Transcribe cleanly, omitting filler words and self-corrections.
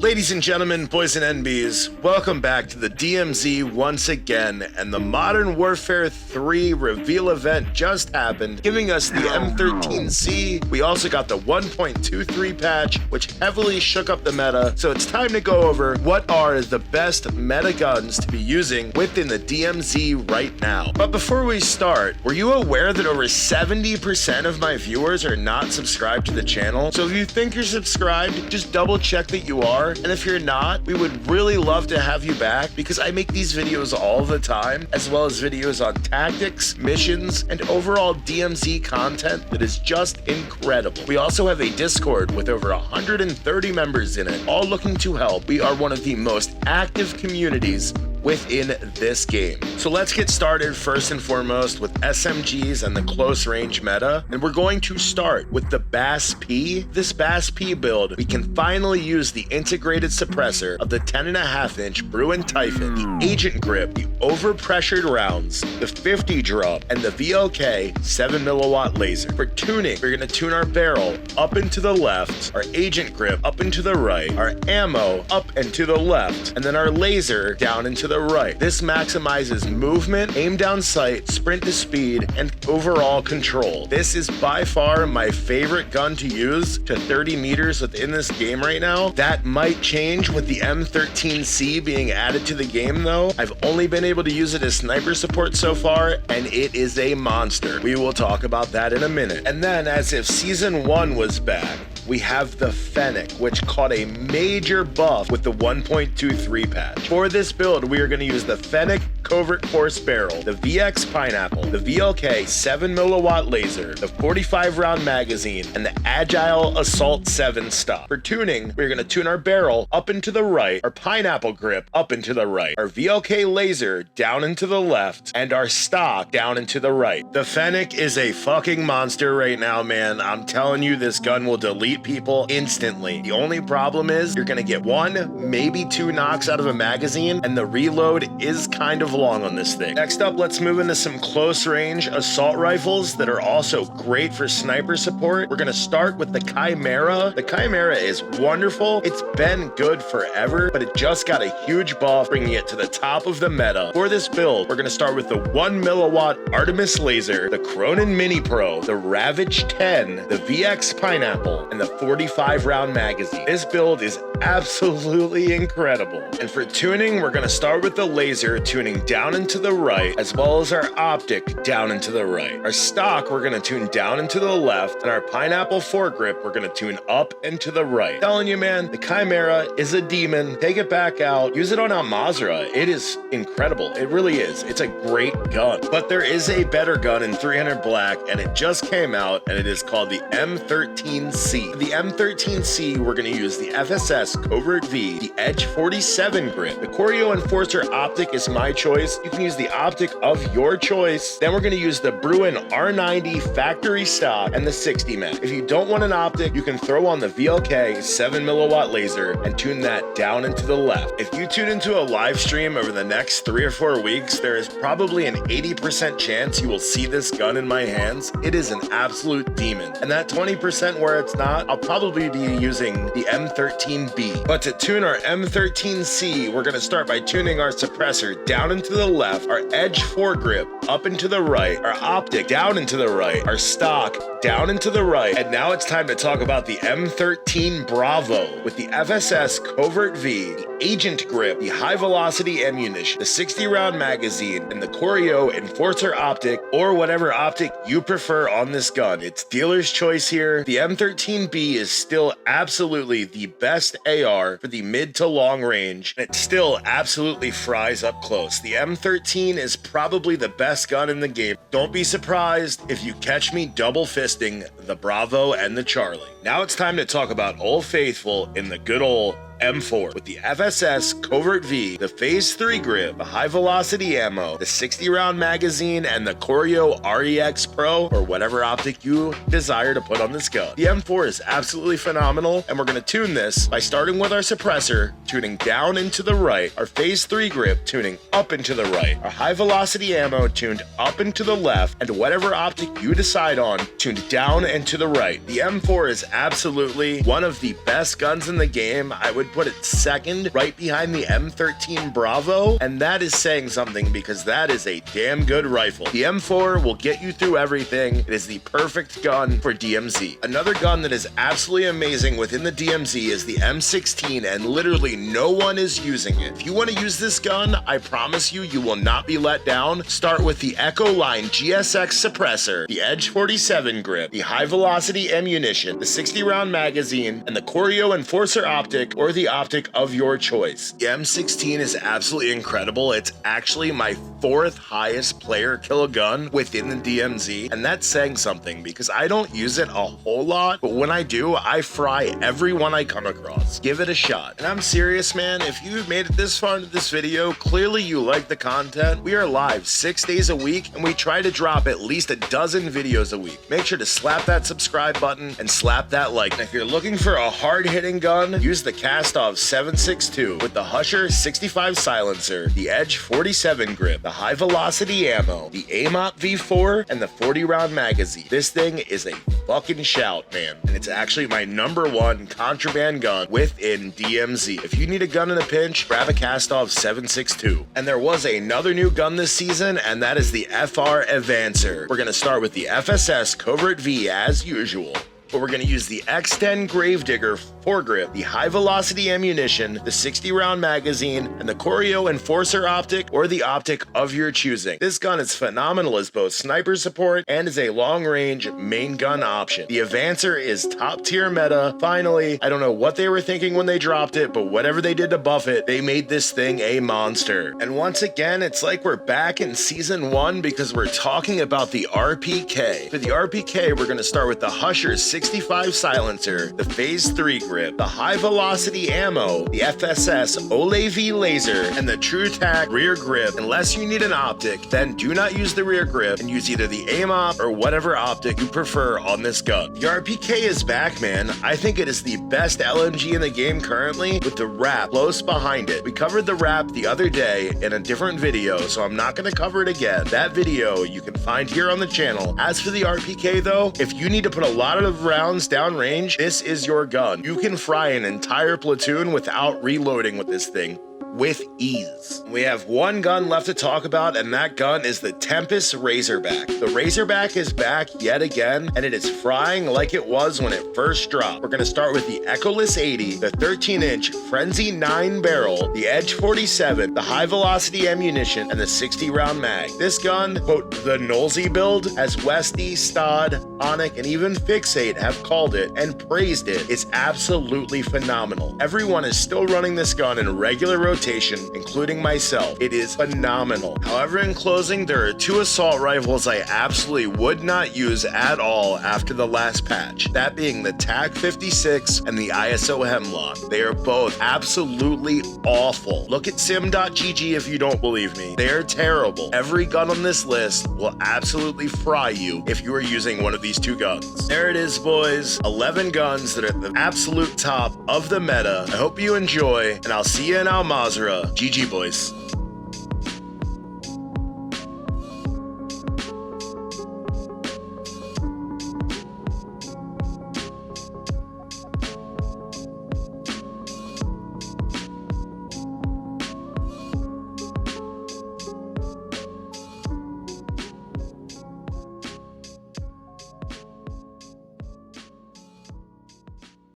Ladies and gentlemen, boys and NBs, welcome back to the DMZ once again, and the Modern Warfare 3 reveal event just happened, giving us the M13C. We also got the 1.23 patch, which heavily shook up the meta, so it's time to go over what are the best meta guns to be using within the DMZ right now. But before we start, were you aware that over 70% of my viewers are not subscribed to the channel? So if you think you're subscribed, just double check that you are. And if you're not, we would really love to have you back because I make these videos all the time, as well as videos on tactics, missions, and overall DMZ content that is just incredible. We also have a Discord with over 130 members in it, all looking to help. We are one of the most active communities within this game. So let's get started first and foremost with SMGs and the close range meta. And we're going to start with the Bass P. This Bass P build, we can finally use the integrated suppressor of the 10.5-inch Bruin Typhon, the agent grip, the overpressured rounds, the 50 drum, and the VLK 7mW laser. For tuning, we're gonna tune our barrel up and to the left, our agent grip up and to the right, our ammo up and to the left, and then our laser down and to the right. This maximizes movement, aim down sight, sprint to speed, and overall control. This is by far my favorite gun to use to 30 meters within this game right now. That might change with the M13C being added to the game though. I've only been able to use it as sniper support so far, and it is a monster. We will talk about that in a minute. And then, as if Season 1 was back, we have the Fennec, which caught a major buff with the 1.23 patch. For this build, we are going to use the Fennec Covert Force Barrel, the VX Pineapple, the VLK 7mW laser, the 45 round magazine, and the Agile Assault 7 stock. For tuning, we're going to tune our barrel up and to the right, our Pineapple grip up and to the right, our VLK laser down and to the left, and our stock down and to the right. The Fennec is a fucking monster right now, man. I'm telling you, this gun will delete people instantly. The only problem is you're going to get 1, maybe 2 knocks out of a magazine, and the reload is kind of long on this thing. Next up, let's move into some close range assault rifles that are also great for sniper support. We're going to start with the Chimera. The Chimera is wonderful. It's been good forever, but it just got a huge buff, bringing it to the top of the meta. For this build, we're going to start with the 1mW Artemis laser, the Cronin Mini Pro, the Ravage 10, the VX Pineapple, and the 45 round magazine. This build is absolutely incredible. And for tuning, we're going to start with the laser, tuning down and to the right, as well as our optic down and to the right. Our stock, we're going to tune down and to the left, and our Pineapple foregrip, we're going to tune up and to the right. I'm telling you, man, the Chimera is a demon. Take it back out. Use it on Al Mazrah. It is incredible. It really is. It's a great gun. But there is a better gun in 300 Black, and it just came out, and it is called the M13C. The M13C, we're going to use the FSS Covert V, the Edge 47 grip. The Choreo Enforcer optic is my choice. You can use the optic of your choice. Then we're going to use the Bruin R90 factory stock and the 60 mag. If you don't want an optic, you can throw on the VLK 7mW laser and tune that down and to the left. If you tune into a live stream over the next 3 or 4 weeks, there is probably an 80% chance you will see this gun in my hands. It is an absolute demon. And that 20% where it's not, I'll probably be using the M13B. But to tune our M13C, we're going to start by tuning our suppressor down and to the left, our edge foregrip up and to the right, our optic down and to the right, our stock down and to the right. And now it's time to talk about the M13 Bravo with the FSS Covert V, the agent grip, the high velocity ammunition, the 60 round magazine, and the Choreo Enforcer optic, or whatever optic you prefer on this gun. It's dealer's choice here. The M13B is still absolutely the best AR for the mid to long range, and it still absolutely fries up close. The M13 is probably the best gun in the game. Don't be surprised if you catch me double fisting the Bravo and the Charlie. Now it's time to talk about Old Faithful in the good old M4 with the FSS Covert V, the Phase 3 grip, the high velocity ammo, the 60 round magazine, and the Choreo REX Pro, or whatever optic you desire to put on this gun. The M4 is absolutely phenomenal, and we're going to tune this by starting with our suppressor, tuning down and to the right, our Phase 3 grip tuning up and to the right, our high velocity ammo tuned up and to the left, and whatever optic you decide on tuned down and to the right. The M4 is absolutely one of the best guns in the game. I would would put it second right behind the M13 Bravo, and that is saying something because that is a damn good rifle. The M4 will get you through everything. It is the perfect gun for DMZ. Another gun that is absolutely amazing within the DMZ is the M16, and literally no one is using it. If you want to use this gun, I promise you, you will not be let down. Start with the Echo Line GSX suppressor, the Edge 47 grip, the high velocity ammunition, the 60 round magazine, and the Corio Enforcer optic or the optic of your choice. The M16 is absolutely incredible. It's actually my 4th highest player kill gun within the DMZ, and that's saying something because I don't use it a whole lot, but when I do, I fry everyone I come across. Give it a shot. And I'm serious, man, if you've made it this far into this video, clearly you like the content. We are live 6 days a week, and we try to drop at least a dozen videos a week. Make sure to slap that subscribe button and slap that like. And if you're looking for a hard-hitting gun, use the Cast-Off 7.62 with the Husher 65 silencer, the Edge 47 grip, the high velocity ammo, the AMOP V4, and the 40 round magazine. This thing is a fucking shout, man, and it's actually my #1 contraband gun within DMZ. If you need a gun in a pinch, grab a Cast-Off 7.62. And there was another new gun this season, and that is the FR Advancer. We're gonna start with the FSS Covert V as usual, but we're gonna use the X10 Gravedigger foregrip, the high velocity ammunition, the 60 round magazine, and the Corio Enforcer optic or the optic of your choosing. This gun is phenomenal as both sniper support and as a long range main gun option. The Advancer is top tier meta. Finally, I don't know what they were thinking when they dropped it, but whatever they did to buff it, they made this thing a monster. And once again, it's like we're back in season 1 because we're talking about the RPK. For the RPK, we're gonna start with the Husher 65 silencer, the Phase 3 grip, the high velocity ammo, the FSS Ole V laser, and the TrueTac rear grip. Unless you need an optic, then do not use the rear grip and use either the AMOP or whatever optic you prefer on this gun. The RPK is back, man. I think it is the best LMG in the game currently with the wrap close behind it. We covered the wrap the other day in a different video, so I'm not going to cover it again. That video you can find here on the channel. As for the RPK though, if you need to put a lot of rounds downrange, this is your gun. You can fry an entire platoon without reloading with this thing with ease. We have one gun left to talk about, and that gun is the Tempest Razorback. The Razorback is back yet again, and it is frying like it was when it first dropped. We're gonna start with the Echoless 80, the 13-inch Frenzy 9 barrel, the Edge 47, the high velocity ammunition, and the 60 round mag. This gun, quote, the Nolsey build, as Westy, Stod, Onic, and even Fixate have called it and praised it, is absolutely phenomenal. Everyone is still running this gun in regular rotation, including myself. It is phenomenal. However, in closing, there are 2 assault rifles I absolutely would not use at all after the last patch. That being the TAC 56 and the ISO Hemlock. They are both absolutely awful. Look at sim.gg if you don't believe me. They are terrible. Every gun on this list will absolutely fry you if you are using one of these 2 guns. There it is, boys. 11 guns that are at the absolute top of the meta. I hope you enjoy, and I'll see you in Al Mazrah. GG, boys.